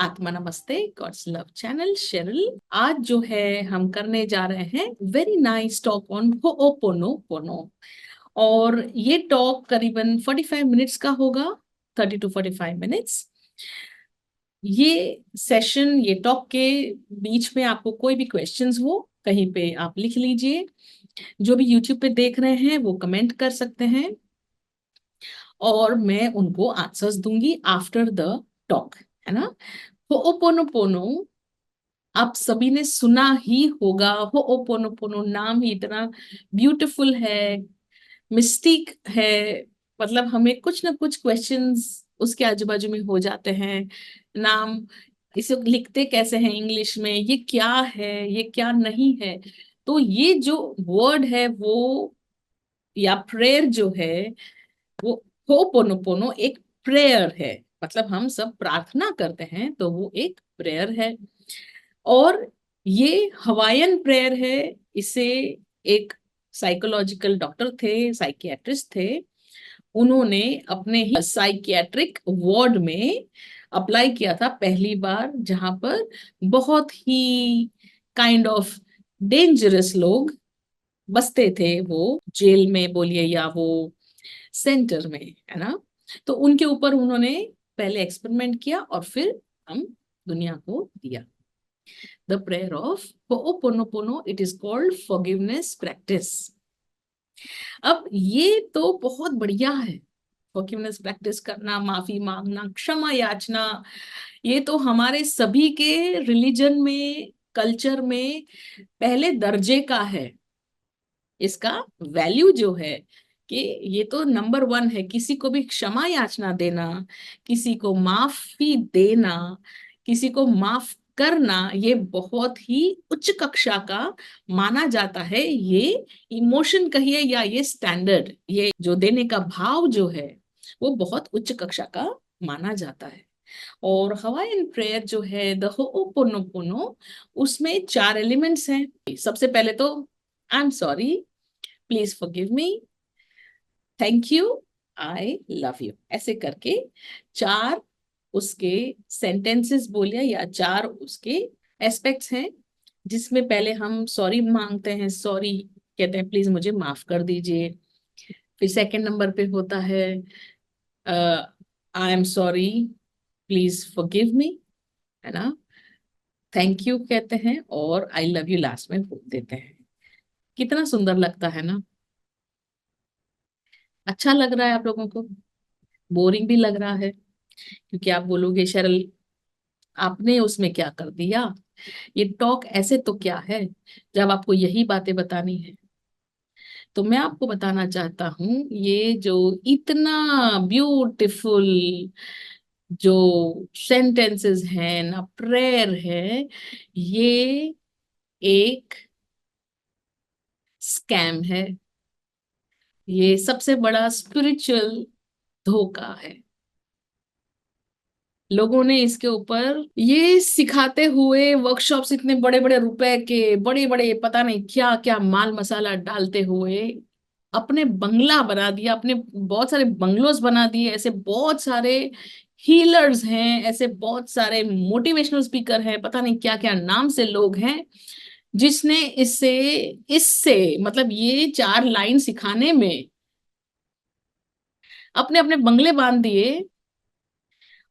आत्मा नमस्ते God's love channel Sherrill. आज जो है हम करने जा रहे हैं वेरी नाइस टॉक ऑन होओपोनोपोनो। और ये टॉक करीबन 45 मिनट्स का होगा, 30 to 45 मिनट्स। ये सेशन, ये टॉक के बीच में आपको कोई भी क्वेश्चंस हो कहीं पे आप लिख लीजिए। जो भी यूट्यूब पे देख रहे हैं वो कमेंट कर सकते हैं और मैं उनको आंसर्स दूंगी आफ्टर द टॉक, है ना। होओपोनोपोनो आप सभी ने सुना ही होगा। होओपोनोपोनो नाम ही इतना ब्यूटीफुल है, मिस्टिक है। मतलब हमें कुछ ना कुछ क्वेश्चंस उसके आजू बाजू में हो जाते हैं। नाम इसे लिखते कैसे हैं इंग्लिश में, ये क्या है, ये क्या नहीं है। तो ये जो वर्ड है वो, या प्रेयर जो है वो, होपोनोपोनो एक प्रेयर है। मतलब हम सब प्रार्थना करते हैं तो वो एक प्रेयर है। और ये हवाईयन प्रेयर है। इसे एक साइकोलॉजिकल डॉक्टर थे, साइकियाट्रिस्ट थे, उन्होंने अपने ही साइकियाट्रिक वार्ड में अप्लाई किया था पहली बार, जहां पर बहुत ही काइंड ऑफ डेंजरस लोग बसते थे। वो जेल में बोलिए या वो सेंटर में, है ना। तो उनके ऊपर उन्होंने पहले एक्सपेरिमेंट किया और फिर हम दुनिया को दिया। The prayer of ho'oponopono, it is called forgiveness practice. अब ये तो बहुत बढ़िया है, फॉरगिवनेस प्रैक्टिस करना, माफी मांगना, क्षमा याचना। ये तो हमारे सभी के रिलीजन में, कल्चर में पहले दर्जे का है। इसका वैल्यू जो है कि ये तो नंबर वन है। किसी को भी क्षमा याचना देना, किसी को माफी देना, किसी को माफ करना, ये बहुत ही उच्च कक्षा का माना जाता है। ये इमोशन कहिए या ये स्टैंडर्ड, ये जो देने का भाव जो है वो बहुत उच्च कक्षा का माना जाता है। और हवाईयन प्रेयर जो है द होओपोनोपोनो, उसमें 4 एलिमेंट्स हैं। सबसे पहले तो I am sorry, please forgive me, thank you, I love you, ऐसे करके 4 उसके सेंटेंसेस बोलिए या 4 उसके एस्पेक्ट्स हैं, जिसमें पहले हम सॉरी मांगते हैं, सॉरी कहते हैं, प्लीज मुझे माफ कर दीजिए। फिर सेकंड नंबर पे होता है I am sorry, please forgive me, है ना। थैंक यू कहते हैं और आई लव यू लास्ट में बोल देते हैं। कितना सुंदर लगता है ना। अच्छा लग रहा है आप लोगों को? बोरिंग भी लग रहा है? क्योंकि आप बोलोगे शरल आपने उसमें क्या कर दिया, ये टॉक ऐसे तो क्या है जब आपको यही बातें बतानी है। तो मैं आपको बताना चाहता हूँ, ये जो इतना ब्यूटीफुल जो सेंटेंसेस हैं ना, प्रेयर है, ये एक स्कैम है। ये सबसे बड़ा स्पिरिचुअल धोखा है। लोगों ने इसके ऊपर ये सिखाते हुए वर्कशॉप्स, इतने बड़े बड़े रुपए के, बड़े बड़े पता नहीं क्या क्या माल मसाला डालते हुए अपने बंगला बना दिया, अपने बहुत सारे बंगलोज बना दिए। ऐसे बहुत सारे हीलर्स हैं, ऐसे बहुत सारे मोटिवेशनल स्पीकर हैं, पता नहीं क्या क्या नाम से लोग हैं, जिसने इससे इससे मतलब ये 4 लाइन सिखाने में अपने अपने बंगले बांध दिए।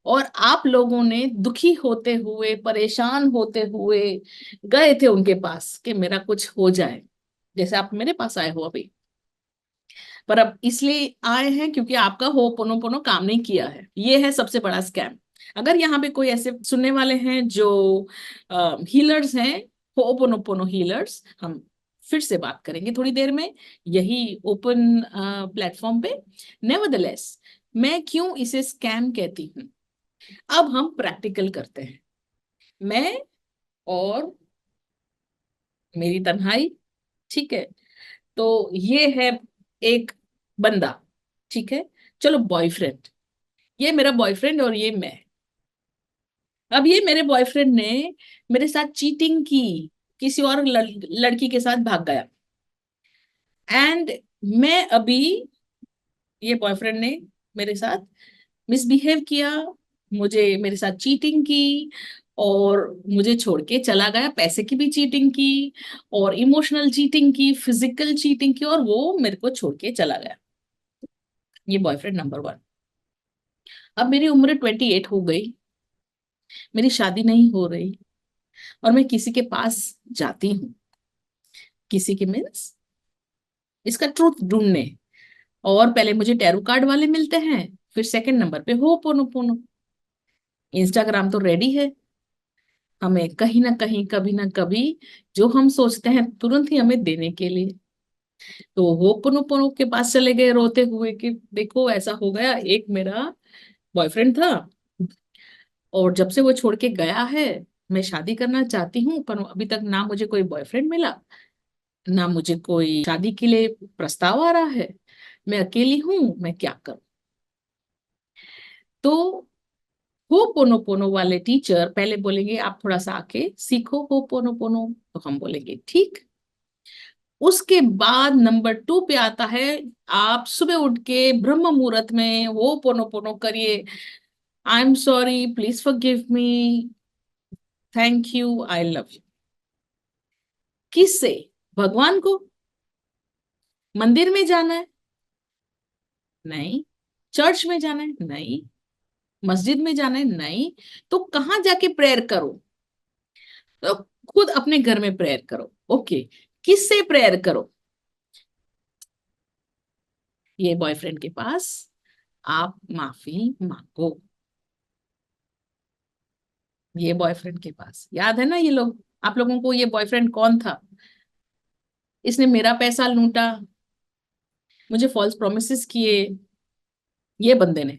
और आप लोगों ने दुखी होते हुए, परेशान होते हुए गए थे उनके पास कि मेरा कुछ हो जाए, जैसे आप मेरे पास आए हो अभी। पर अब इसलिए आए हैं क्योंकि आपका हो पोनो पोनो काम नहीं किया है। ये है सबसे बड़ा स्कैम। अगर यहाँ पे कोई ऐसे सुनने वाले हैं जो हीलर्स हैं, हो पोनो पोनो हीलर्स, हम फिर से बात करेंगे थोड़ी देर में यही ओपन प्लेटफॉर्म पे। नेवरदलेस, मैं क्यों इसे स्कैम कहती हूँ, अब हम प्रैक्टिकल करते हैं। मैं और मेरी तन्हाई, ठीक है। तो ये है एक बंदा, ठीक है, चलो बॉयफ्रेंड, ये मेरा बॉयफ्रेंड और ये मैं। अब ये मेरे बॉयफ्रेंड ने मेरे साथ चीटिंग की, किसी और लड़की के साथ भाग गया। एंड मैं अभी, ये बॉयफ्रेंड ने मेरे साथ मिसबिहेव किया, मुझे मेरे साथ चीटिंग की और मुझे छोड़ के चला गया, पैसे की भी चीटिंग की और इमोशनल चीटिंग की, फिजिकल चीटिंग की, और वो मेरे को छोड़ के चला गया। ये बॉयफ्रेंड नंबर वन। अब मेरी उम्र 28 हो गई, मेरी शादी नहीं हो रही, और मैं किसी के पास जाती हूँ, किसी के मीन्स इसका ट्रूथ ढूंढने। और पहले मुझे टैरो कार्ड वाले मिलते हैं, फिर सेकंड नंबर पे हो पोनो पोनो। इंस्टाग्राम तो रेडी है हमें कहीं ना कहीं, कभी ना कभी, जो हम सोचते हैं तुरंत ही हमें देने के लिए। तो वो पोनो पोनो के पास चले गए रोते हुए कि देखो ऐसा हो गया, एक मेरा बॉयफ्रेंड था और जब से वो छोड़ के गया है, मैं शादी करना चाहती हूँ पर अभी तक ना मुझे कोई बॉयफ्रेंड मिला, ना मुझे कोई शादी के लिए प्रस्ताव आ रहा है, मैं अकेली हूँ, मैं क्या करूं। तो हो पोनो पोनो वाले टीचर पहले बोलेंगे आप थोड़ा सा आके सीखो हो पोनो पोनो, तो हम बोलेंगे ठीक। उसके बाद नंबर 2 पे आता है, आप सुबह उठ के ब्रह्म मुहूर्त में हो पोनो पोनो करिए। I am sorry, please forgive me, thank you, I love you. किससे? भगवान को? मंदिर में जाना है? नहीं। चर्च में जाना है? नहीं। मस्जिद में जाना है? नहीं। तो कहाँ जाके प्रेयर करो? तो खुद अपने घर में प्रेयर करो। ओके, किससे प्रेयर करो? ये बॉयफ्रेंड के पास आप माफी मांगो। ये बॉयफ्रेंड के पास, याद है ना ये लोग, आप लोगों को ये बॉयफ्रेंड कौन था? इसने मेरा पैसा लूटा, मुझे फॉल्स प्रोमिसेस किए, ये बंदे ने।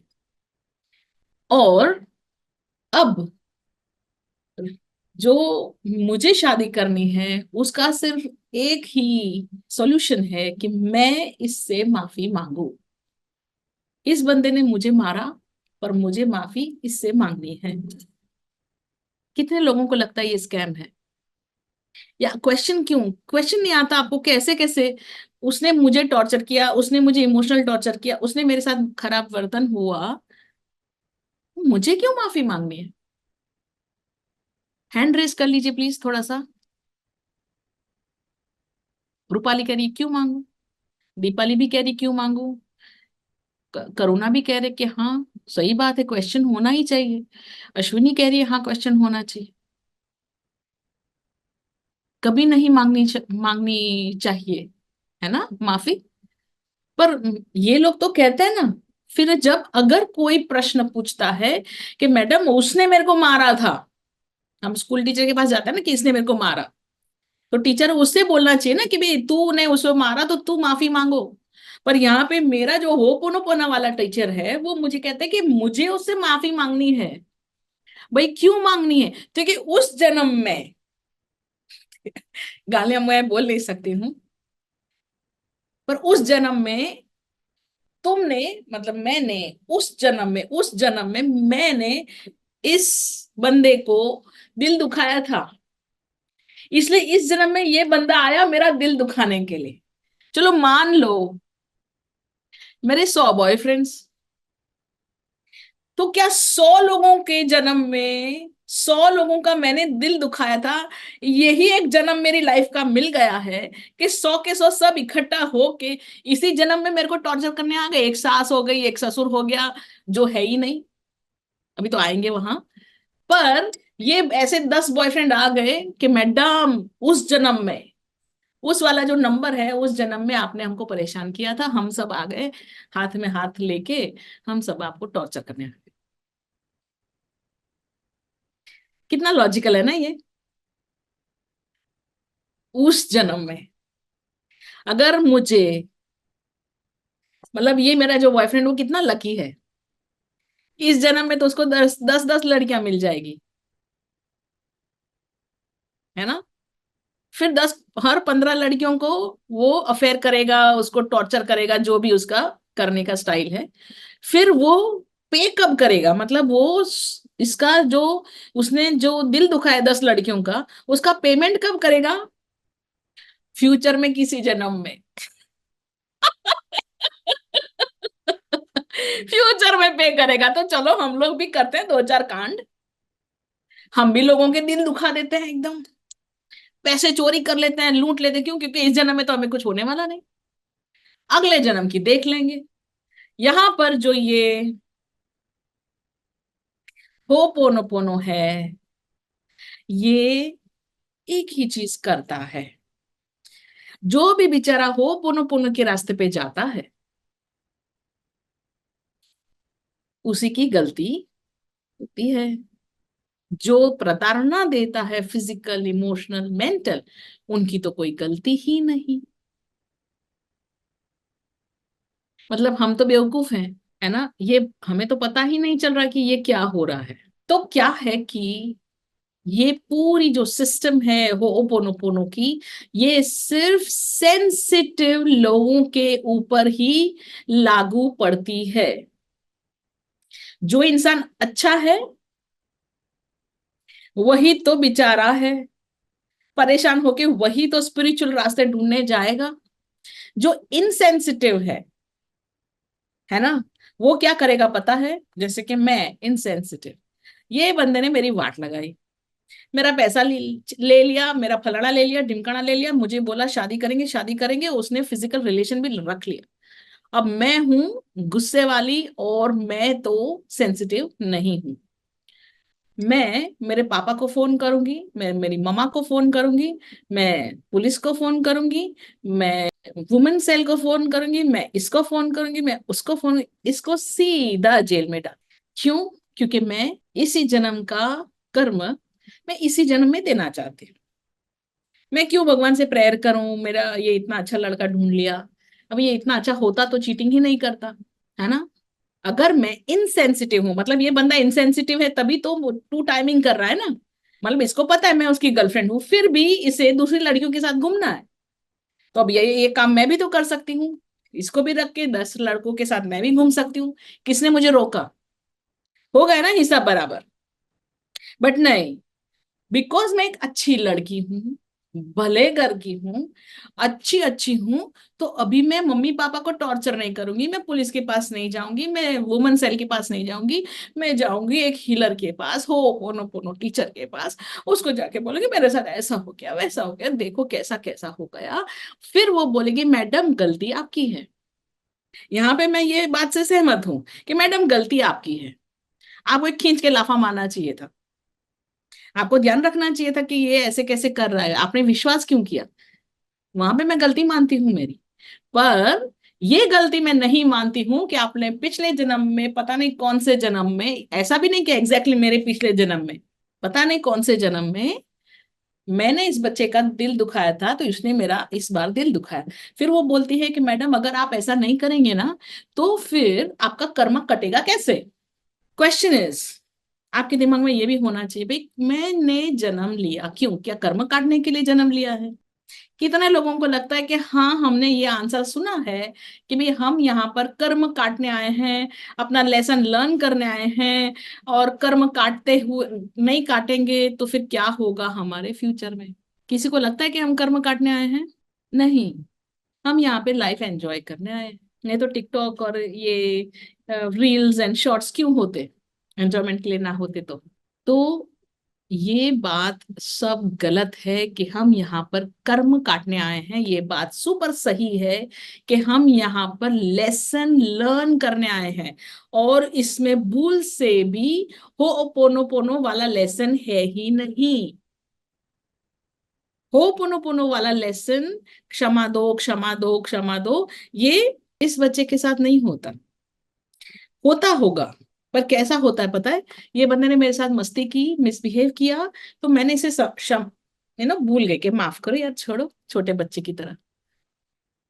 और अब जो मुझे शादी करनी है उसका सिर्फ एक ही सॉल्यूशन है कि मैं इससे माफी मांगू। इस बंदे ने मुझे मारा, पर मुझे माफी इससे मांगनी है। कितने लोगों को लगता है ये स्कैम है? या क्वेश्चन क्यों, क्वेश्चन नहीं आता आपको कैसे कैसे? उसने मुझे टॉर्चर किया, उसने मुझे इमोशनल टॉर्चर किया, उसने मेरे साथ खराब वर्तन हुआ, मुझे क्यों माफी मांगनी है? हैंड रेस कर लीजिए प्लीज थोड़ा सा। रूपाली कह रही क्यों मांगू, दीपाली भी कह रही क्यों मांगू, करुणा भी कह रहे कि हाँ सही बात है, क्वेश्चन होना ही चाहिए। अश्विनी कह रही है हाँ क्वेश्चन होना चाहिए। कभी नहीं मांगनी चाहिए, है ना माफी। पर ये लोग तो कहते हैं ना, फिर जब अगर कोई प्रश्न पूछता है कि मैडम उसने मेरे को मारा था, हम स्कूल टीचर के पास जाते हैं ना कि इसने मेरे को मारा, तो टीचर उससे बोलना चाहिए ना कि भाई तूने उसको मारा तो तू माफी मांगो। पर यहाँ पे मेरा जो होपोनोपोना वाला टीचर है वो मुझे कहते हैं कि मुझे उससे माफी मांगनी है। भाई क्यों मांगनी है? क्योंकि उस जन्म में गालियां मैं बोल नहीं सकती हूँ, पर उस जन्म में तुमने, मतलब मैंने, उस जन्म में मैंने इस बंदे को दिल दुखाया था, इसलिए इस जन्म में ये बंदा आया मेरा दिल दुखाने के लिए। चलो मान लो मेरे 100 बॉयफ्रेंड्स, तो क्या 100 लोगों के जन्म में 100 लोगों का मैंने दिल दुखाया था, यही एक जन्म मेरी लाइफ का मिल गया है कि 100 के 100 सब इकट्ठा हो के इसी जन्म में मेरे को टॉर्चर करने आ गए। एक सास हो गई, एक ससुर हो गया, जो है ही नहीं, अभी तो आएंगे वहां। पर ये ऐसे 10 बॉयफ्रेंड आ गए कि मैडम उस जन्म में, उस वाला जो नंबर है, उस जन्म में आपने हमको परेशान किया था, हम सब आ गए हाथ में हाथ लेके, हम सब आपको टॉर्चर करने आ गए। कितना लॉजिकल है ना ये। उस जन्म में अगर मुझे, मतलब ये मेरा जो बॉयफ्रेंड वो कितना लकी है, इस जन्म में तो उसको 10 10 10 लड़कियां मिल जाएगी, है ना। फिर 10, हर 15 लड़कियों को वो अफेयर करेगा, उसको टॉर्चर करेगा, जो भी उसका करने का स्टाइल है। फिर वो पे कब करेगा, मतलब वो इसका जो, उसने जो दिल दुखाया 10 लड़कियों का, उसका पेमेंट कब करेगा? फ्यूचर में किसी जन्म में। फ्यूचर में पे करेगा। तो चलो हम लोग भी करते हैं दो चार कांड, हम भी लोगों के दिल दुखा देते हैं एकदम, पैसे चोरी कर लेते हैं, लूट लेते हैं। क्यों? क्योंकि इस जन्म में तो हमें कुछ होने वाला नहीं, अगले जन्म की देख लेंगे। यहां पर जो ये होपोनोपोनो है, ये एक ही चीज करता है। जो भी बेचारा होपोनोपोनो के रास्ते पे जाता है, उसी की गलती होती है। जो प्रताड़ना देता है, फिजिकल, इमोशनल, मेंटल, उनकी तो कोई गलती ही नहीं। मतलब हम तो बेवकूफ हैं, है ना? ये हमें तो पता ही नहीं चल रहा कि ये क्या हो रहा है। तो क्या है कि ये पूरी जो सिस्टम है होपोनोपोनो की, ये सिर्फ सेंसिटिव लोगों के ऊपर ही लागू पड़ती है। जो इंसान अच्छा है, वही तो बेचारा है, परेशान होके वही तो स्पिरिचुअल रास्ते ढूंढने जाएगा। जो इनसेंसिटिव है ना, वो क्या करेगा पता है? जैसे कि मैं इनसेंसिटिव, ये बंदे ने मेरी वाट लगाई, मेरा पैसा ले लिया, मेरा फलाना ले लिया, ढिमकाना ले लिया, मुझे बोला शादी करेंगे शादी करेंगे, उसने फिजिकल रिलेशन भी रख लिया। अब मैं हूं गुस्से वाली, और मैं तो सेंसिटिव नहीं हूं। मैं मेरे पापा को फोन करूंगी, मैं मेरी मम्मा को फोन करूंगी, मैं पुलिस को फोन करूंगी, मैं वुमेन सेल को फोन करूंगी, मैं इसको फोन करूंगी, मैं उसको फोन, इसको सीधा जेल में डाल। क्यों? क्योंकि मैं इसी जन्म का कर्म मैं इसी जन्म में देना चाहती हूँ। मैं क्यों भगवान से प्रेयर करूं, मेरा ये इतना अच्छा लड़का ढूंढ लिया। अब ये इतना अच्छा होता तो चीटिंग ही नहीं करता, है ना? अगर मैं इनसेंसिटिव हूं, मतलब ये बंदा इनसेंसिटिव है तभी तो टू टाइमिंग कर रहा है ना। मतलब इसको पता है मैं उसकी गर्लफ्रेंड हूं, फिर भी इसे दूसरी लड़कियों के साथ घूमना है। तो अब ये काम मैं भी तो कर सकती हूँ, इसको भी रख के 10 लड़कों के साथ मैं भी घूम सकती हूँ। किसने मुझे रोका? हो गया ना हिसाब बराबर। बट नहीं, बिकॉज मैं एक अच्छी लड़की हूँ, भले घर की हूँ, अच्छी अच्छी हूँ, तो अभी मैं मम्मी पापा को टॉर्चर नहीं करूंगी, मैं पुलिस के पास नहीं जाऊंगी, मैं वुमेन सेल के पास नहीं जाऊंगी। मैं जाऊंगी एक हीलर के पास, हो पोनो पोनो टीचर के पास, उसको जाके बोलूंगी मेरे साथ ऐसा हो गया वैसा हो गया, देखो कैसा कैसा हो गया। फिर वो बोलेगी मैडम गलती आपकी है। यहाँ पे मैं ये बात से सहमत हूँ कि मैडम गलती आपकी है, आपको एक खींच के लाफा मारना चाहिए था, आपको ध्यान रखना चाहिए था कि ये ऐसे कैसे कर रहा है, आपने विश्वास क्यों किया। वहां पे मैं गलती मानती हूँ मेरी। पर ये गलती मैं नहीं मानती हूँ कि आपने पिछले जन्म में, पता नहीं कौन से जन्म में, ऐसा भी नहीं कि एग्जैक्टली मेरे पिछले जन्म में, पता नहीं कौन से जन्म में मैंने इस बच्चे का दिल दुखाया था, तो इसने मेरा इस बार दिल दुखाया। फिर वो बोलती है कि मैडम अगर आप ऐसा नहीं करेंगे ना, तो फिर आपका कर्म कटेगा कैसे? क्वेश्चन इज, आपके दिमाग में ये भी होना चाहिए भाई, मैंने जन्म लिया क्यों? क्या कर्म काटने के लिए जन्म लिया है? कितने लोगों को लगता है कि हाँ हमने ये आंसर सुना है कि भाई हम यहाँ पर कर्म काटने आए हैं, अपना लेसन लर्न करने आए हैं, और कर्म काटते हुए नहीं काटेंगे तो फिर क्या होगा हमारे फ्यूचर में? किसी को लगता है कि हम कर्म काटने आए हैं? नहीं, हम यहाँ पे लाइफ एंजॉय करने आए हैं। नहीं तो टिकटॉक और ये रील्स एंड शॉर्ट्स क्यों होते? एंजॉयमेंट के लिए ना होते तो ये बात सब गलत है कि हम यहाँ पर कर्म काटने आए हैं। ये बात सुपर सही है कि हम यहाँ पर लेसन लर्न करने आए हैं, और इसमें भूल से भी होपोनोपोनो वाला लेसन है ही नहीं। होपोनोपोनो वाला लेसन, क्षमा दो क्षमा दो क्षमा दो, ये इस बच्चे के साथ नहीं होता। होता होगा, पर कैसा होता है पता है? ये बंदे ने मेरे साथ मस्ती की, मिसबिहेव किया, तो मैंने इसे क्षम भूल गए कि माफ करो यार, छोड़ो, छोटे बच्चे की तरह।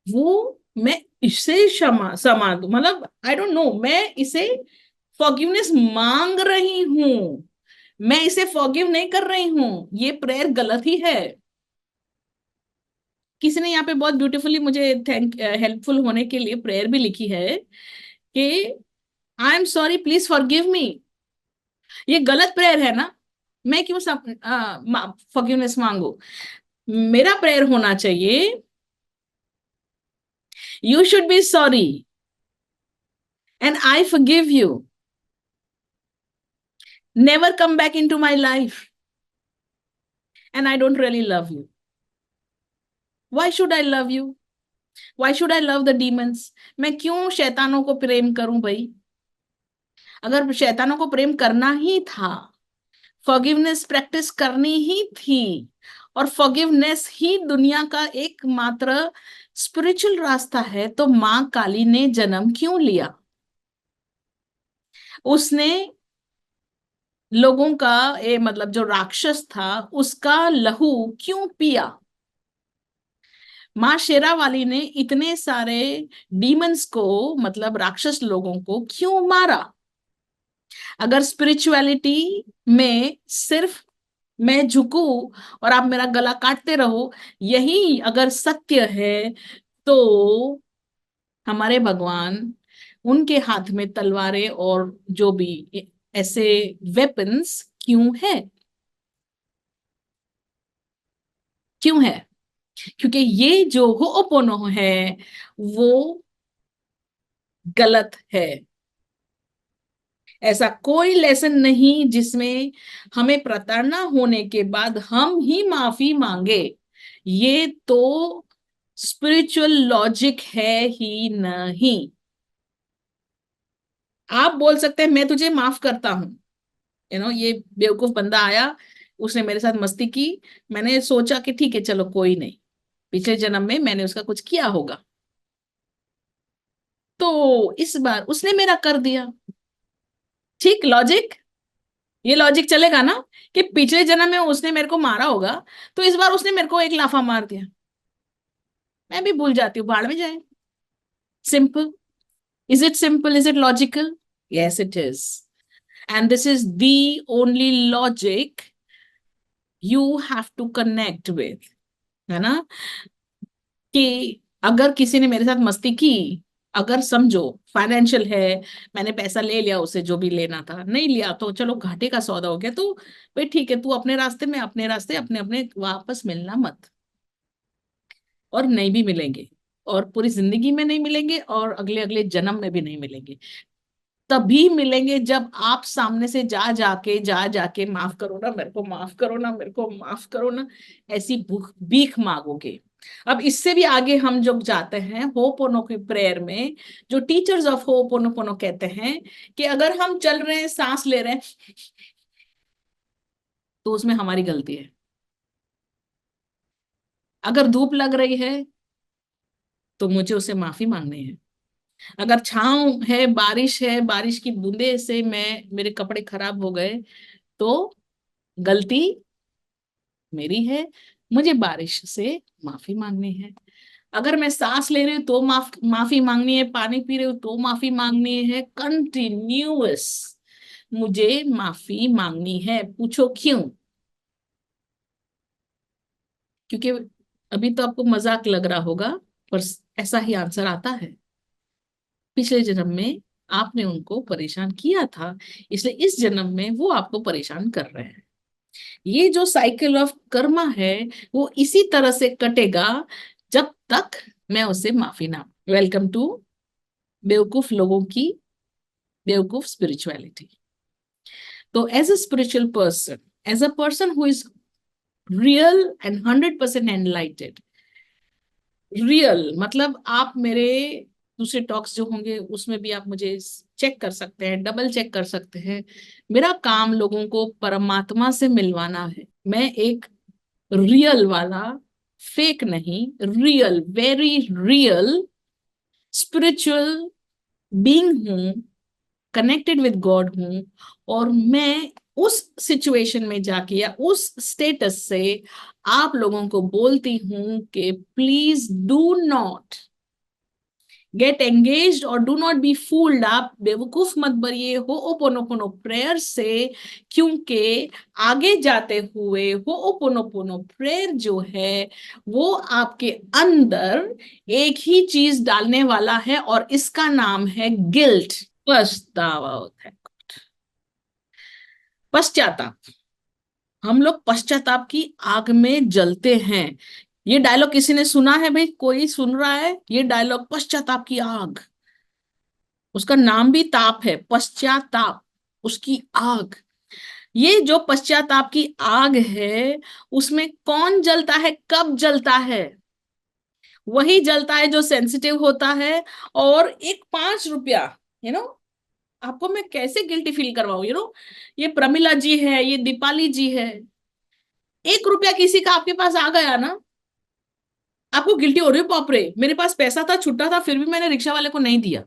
वो मैं इसे क्षमा क्षमा दूं, मतलब आई डोंट नो, मैं इसे फॉरगिवनेस मांग रही हूं, मैं इसे फॉरगिव नहीं कर रही हूं। ये प्रेयर गलत ही है। किसी ने यहाँ पे बहुत ब्यूटीफुली मुझे थैंक हेल्पफुल होने के लिए प्रेयर भी लिखी है कि I am sorry please forgive me. ये गलत प्रेयर है ना? मैं क्यों सब फॉरगिवनेस मांगू? मेरा प्रेयर होना चाहिए, you should be sorry and I forgive you. Never come back into my life, and I don't really love you. Why should I love you? Why should I love the demons? मैं क्यों शैतानों को प्रेम करूं भाई? अगर शैतानों को प्रेम करना ही था, forgiveness practice करनी ही थी, और फॉरगिवनेस ही दुनिया का एकमात्र स्पिरिचुअल रास्ता है, तो मां काली ने जन्म क्यों लिया? उसने लोगों का मतलब जो राक्षस था उसका लहू क्यों पिया? माँ शेरावाली ने इतने सारे डीमंस को, मतलब राक्षस लोगों को क्यों मारा? अगर स्पिरिचुअलिटी में सिर्फ मैं झुकू और आप मेरा गला काटते रहो, यही अगर सत्य है, तो हमारे भगवान, उनके हाथ में तलवारें और जो भी ऐसे वेपन्स क्यों है? क्यों है? क्योंकि ये जो होओपोनो है वो गलत है। ऐसा कोई लेसन नहीं जिसमें हमें प्रताड़ना होने के बाद हम ही माफी मांगे। ये तो स्पिरिचुअल लॉजिक है ही नहीं। आप बोल सकते हैं मैं तुझे माफ करता हूं, ये बेवकूफ बंदा आया, उसने मेरे साथ मस्ती की, मैंने सोचा कि ठीक है चलो कोई नहीं, पिछले जन्म में मैंने उसका कुछ किया होगा, तो इस बार उसने मेरा कर दिया। ठीक लॉजिक, ये लॉजिक चलेगा ना कि पिछले जन्म में उसने मेरे को मारा होगा, तो इस बार उसने मेरे को एक लाफा मार दिया, मैं भी भूल जाती हूँ, भाड़ में जाए। Simple. Is it simple? Is it logical? Yes it is. And this is the only logic you have to connect with, है ना? कि अगर किसी ने मेरे साथ मस्ती की, अगर समझो फाइनेंशियल है, मैंने पैसा ले लिया उसे, जो भी लेना था, नहीं लिया तो चलो घाटे का सौदा हो गया, तो भाई ठीक है, तू अपने रास्ते में, अपने रास्ते, अपने अपने, वापस मिलना मत। और नहीं भी मिलेंगे, और पूरी जिंदगी में नहीं मिलेंगे, और अगले अगले जन्म में भी नहीं मिलेंगे। तभी मिलेंगे जब आप सामने से जा जाके माफ करो ना मेरे को, माफ करो ना मेरे को, माफ करो ना, ऐसी भीख मांगोगे। अब इससे भी आगे हम जब जाते हैं होपोनो की प्रेयर में, जो टीचर्स ऑफ होपोनोपोनो कहते हैं कि अगर हम चल रहे हैं, सांस ले रहे हैं, तो उसमें हमारी गलती है। अगर धूप लग रही है तो मुझे उसे माफी मांगनी है। अगर छांव है, बारिश है, बारिश की बूंदे से मेरे कपड़े खराब हो गए, तो गलती मेरी है, मुझे बारिश से माफी मांगनी है। अगर मैं सांस ले रही हूँ तो माफी मांगनी है, पानी पी रही हूँ तो माफी मांगनी है, कंटिन्यूअस मुझे माफी मांगनी है। पूछो क्यों? क्योंकि अभी तो आपको मजाक लग रहा होगा, पर ऐसा ही आंसर आता है। पिछले जन्म में आपने उनको परेशान किया था, इसलिए इस जन्म में वो आपको परेशान कर रहे हैं। ये जो साइकिल ऑफ कर्मा है वो इसी तरह से कटेगा जब तक मैं उसे माफी ना। वेलकम टू बेवकूफ लोगों की बेवकूफ स्पिरिचुअलिटी। तो as a spiritual person, as a person who is real and 100% enlightened, real मतलब आप मेरे दूसरे टॉक्स जो होंगे उसमें भी आप मुझे चेक कर सकते हैं, डबल चेक कर सकते हैं। मेरा काम लोगों को परमात्मा से मिलवाना है। मैं एक रियल वाला, फेक नहीं, real, very real spiritual being हूं, कनेक्टेड विद गॉड हूं। और मैं उस सिचुएशन में जाके या उस स्टेटस से आप लोगों को बोलती हूं कि please do not gate engaged और डू नॉट बी फूल्ड। आप बेवकूफ मत बनिए हो ओपोनोपोनो प्रेयर से, क्योंकि आगे जाते हुए हो ओपोनोपोनो प्रेयर जो है वो आपके अंदर एक ही चीज डालने वाला है, और इसका नाम है गिल्ट, पछतावा होता है। पश्चाताप। हम लोग पश्चाताप की आग में जलते हैं। ये डायलॉग किसी ने सुना है भाई? कोई सुन रहा है ये डायलॉग, पश्चाताप की आग? उसका नाम भी ताप है, पश्चाताप, उसकी आग। ये जो पश्चाताप की आग है, उसमें कौन जलता है, कब जलता है? वही जलता है जो सेंसिटिव होता है। और एक 5 रुपया, यू नो, आपको मैं कैसे गिल्टी फील करवाऊं, ये प्रमिला जी है, ये दीपाली जी है, 1 रुपया किसी का आपके पास आ गया ना, आपको गिल्टी हो रही हो, बाप रे मेरे पास पैसा था, छुट्टा था, फिर भी मैंने रिक्शा वाले को नहीं दिया।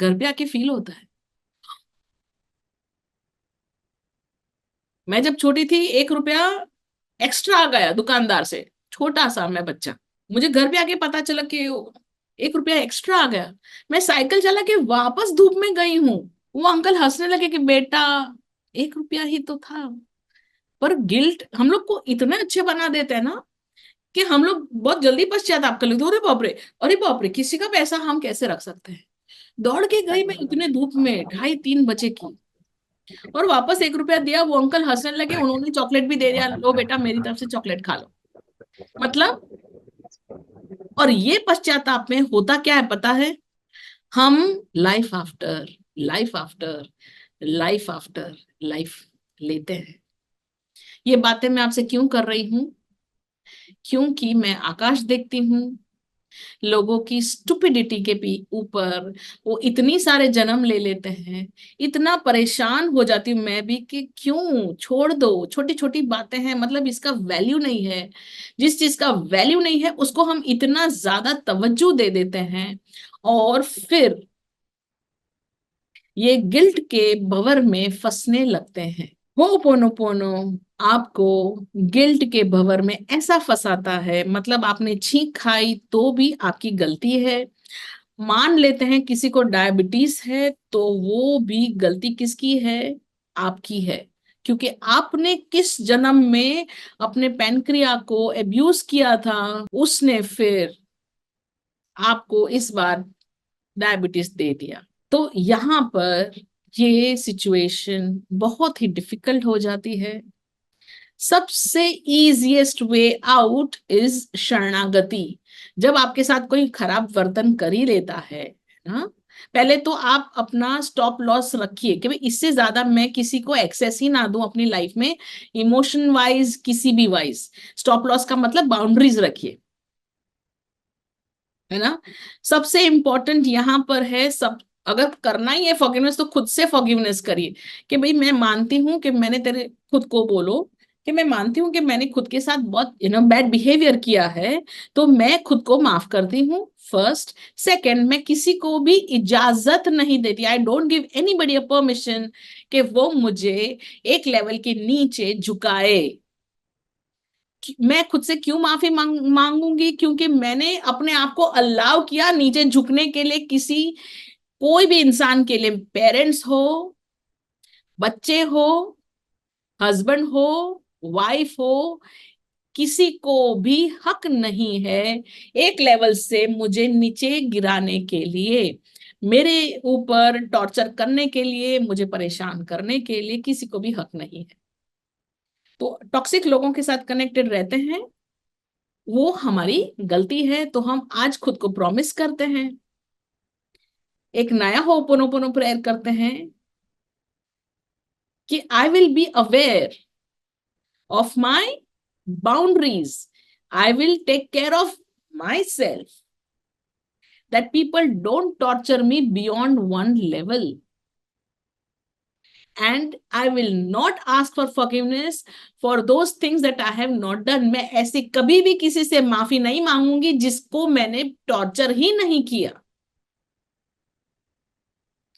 घर पे आके फील होता है। मैं जब छोटी थी, 1 रुपया एक्स्ट्रा आ गया दुकानदार से, छोटा सा मैं बच्चा, मुझे घर पे आके पता चला कि 1 रुपया एक्स्ट्रा आ गया। मैं साइकिल चला के वापस धूप में गई हूँ, वो अंकल हंसने लगे कि बेटा 1 रुपया ही तो था। पर गिल्ट हम लोग को इतने अच्छे बना देते हैं ना, कि हम लोग बहुत जल्दी पश्चाताप कर लेते हैं, अरे बाप रे, अरे बाप रे, किसी का पैसा हम कैसे रख सकते हैं। दौड़ के गई मैं इतने धूप में, 2:30-3 बजे की, और वापस 1 रुपया दिया, वो अंकल हंसने लगे, उन्होंने चॉकलेट भी दे दिया, लो बेटा मेरी तरफ से चॉकलेट खा लो। मतलब, और ये पश्चाताप में होता क्या है पता है? हम life after life after life after life लेते हैं। ये बातें मैं आपसे क्यों कर रही हूं? क्योंकि मैं आकाश देखती हूँ, लोगों की स्टुपिडिटी के भी ऊपर वो इतनी सारे जन्म ले लेते हैं। इतना परेशान हो जाती हूँ मैं भी कि क्यों, छोड़ दो, छोटी छोटी बातें हैं, मतलब इसका वैल्यू नहीं है। जिस चीज का वैल्यू नहीं है उसको हम इतना ज्यादा तवज्जो दे देते हैं, और फिर ये गिल्ट के भंवर में फंसने लगते हैं। होपोनोपोनो आपको गिल्ट के भंवर में ऐसा फंसाता है, मतलब आपने छींक खाई तो भी आपकी गलती है। मान लेते हैं किसी को डायबिटीज है, तो वो भी गलती किसकी है? आपकी है। क्योंकि आपने किस जन्म में अपने पैनक्रिया को अब्यूज किया था, उसने फिर आपको इस बार डायबिटीज दे दिया। तो यहाँ पर ये सिचुएशन बहुत ही डिफिकल्ट हो जाती है। सबसे इजीएस्ट वे आउट इज शरणागति। जब आपके साथ कोई खराब वर्तन कर ही लेता है ना, पहले तो आप अपना स्टॉप लॉस रखिए कि भाई इससे ज्यादा मैं किसी को एक्सेस ही ना दूं अपनी लाइफ में, इमोशन वाइज किसी भी वाइज। स्टॉप लॉस का मतलब बाउंड्रीज रखिए, है ना। सबसे इंपॉर्टेंट यहाँ पर है, सब अगर करना ही है फॉरगिवनेस तो खुद से फॉरगिवनेस करिए, कि भाई मैं मानती हूँ कि मैंने तेरे, खुद को बोलो कि मैं मानती हूँ कि मैंने खुद के साथ बहुत बैड बिहेवियर किया है, तो मैं खुद को माफ करती हूँ। फर्स्ट। सेकंड, मैं किसी को भी इजाजत नहीं देती, I don't give anybody a permission कि वो मुझे एक लेवल के नीचे झुकाए। मैं खुद से क्यों माफी मांगूंगी? क्योंकि मैंने अपने आप को अलाउ किया नीचे झुकने के लिए, किसी, कोई भी इंसान के लिए, पेरेंट्स हो, बच्चे हो, हस्बैंड हो, वाइफ हो, किसी को भी हक नहीं है एक लेवल से मुझे नीचे गिराने के लिए, मेरे ऊपर टॉर्चर करने के लिए, मुझे परेशान करने के लिए, किसी को भी हक नहीं है। तो टॉक्सिक लोगों के साथ कनेक्टेड रहते हैं, वो हमारी गलती है, तो हम आज खुद को प्रॉमिस करते हैं, एक नया होपोनोपोनो प्रेयर करते हैं कि I will be aware of my boundaries, I will take care of myself, that people don't torture me beyond one level, and I will not ask for forgiveness for those things that I have not done. मैं ऐसे कभी भी किसी से माफी नहीं मांगूंगी जिसको मैंने टॉर्चर ही नहीं किया,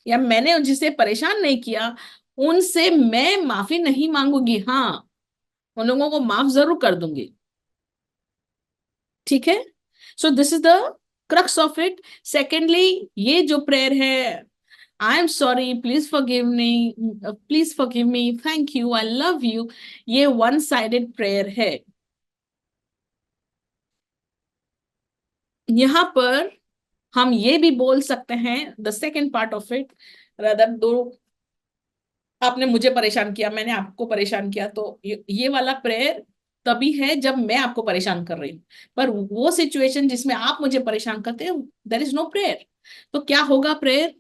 या मैंने जिसे परेशान नहीं किया, उनसे मैं माफी नहीं मांगूंगी। हाँ, उन लोगों को माफ जरूर कर दूंगी। ठीक है। So this is the crux of it. Secondly, ये जो प्रेयर है, I am sorry, please forgive me, please forgive me, thank you, I love you, ये वन साइडेड प्रेयर है। यहाँ पर हम ये भी बोल सकते हैं, the second part of it, rather दो, आपने मुझे परेशान किया, मैंने आपको परेशान किया, तो ये वाला प्रेयर तभी है जब मैं आपको परेशान कर रही हूँ। पर वो सिचुएशन जिसमें आप मुझे परेशान करते हैं, देयर इज नो प्रेयर। तो क्या होगा prayer?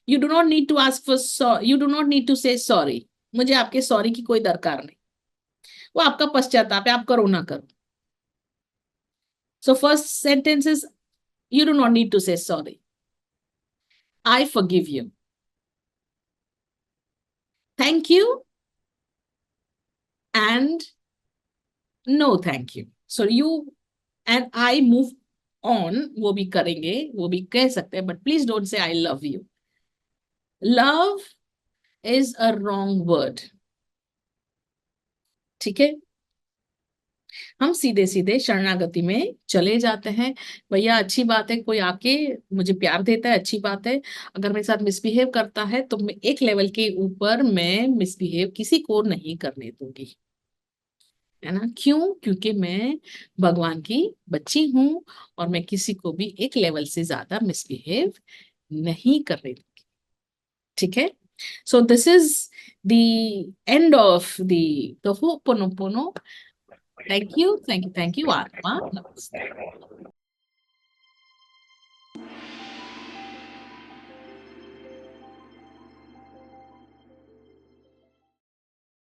You do not need to ask for, you do not need to say sorry. मुझे आपके सॉरी की कोई दरकार नहीं, वो आपका पश्चाताप है, आप करो ना करो। So first sentence is you do not need to say sorry, I forgive you, thank you and no thank you. So you and I move on, वो भी करेंगे, वो भी कह सकते हैं, but please don't say I love you. Love is a wrong word, ठीक है। हम सीधे सीधे शरणागति में चले जाते हैं। भैया अच्छी बात है, कोई आके मुझे प्यार देता है, अच्छी बात है। अगर मेरे साथ मिसबिहेव करता है तो मैं एक लेवल के ऊपर मैं मिसबिहेव किसी को नहीं करने दूंगी, है ना। क्यों? क्योंकि मैं भगवान की बच्ची हूं और मैं किसी को भी एक लेवल से ज्यादा मिसबिहेव नहीं करने दूंगी, ठीक है। So this is the end of the Ho'oponopono. Thank you, thank you, thank you, Atma. Namaste.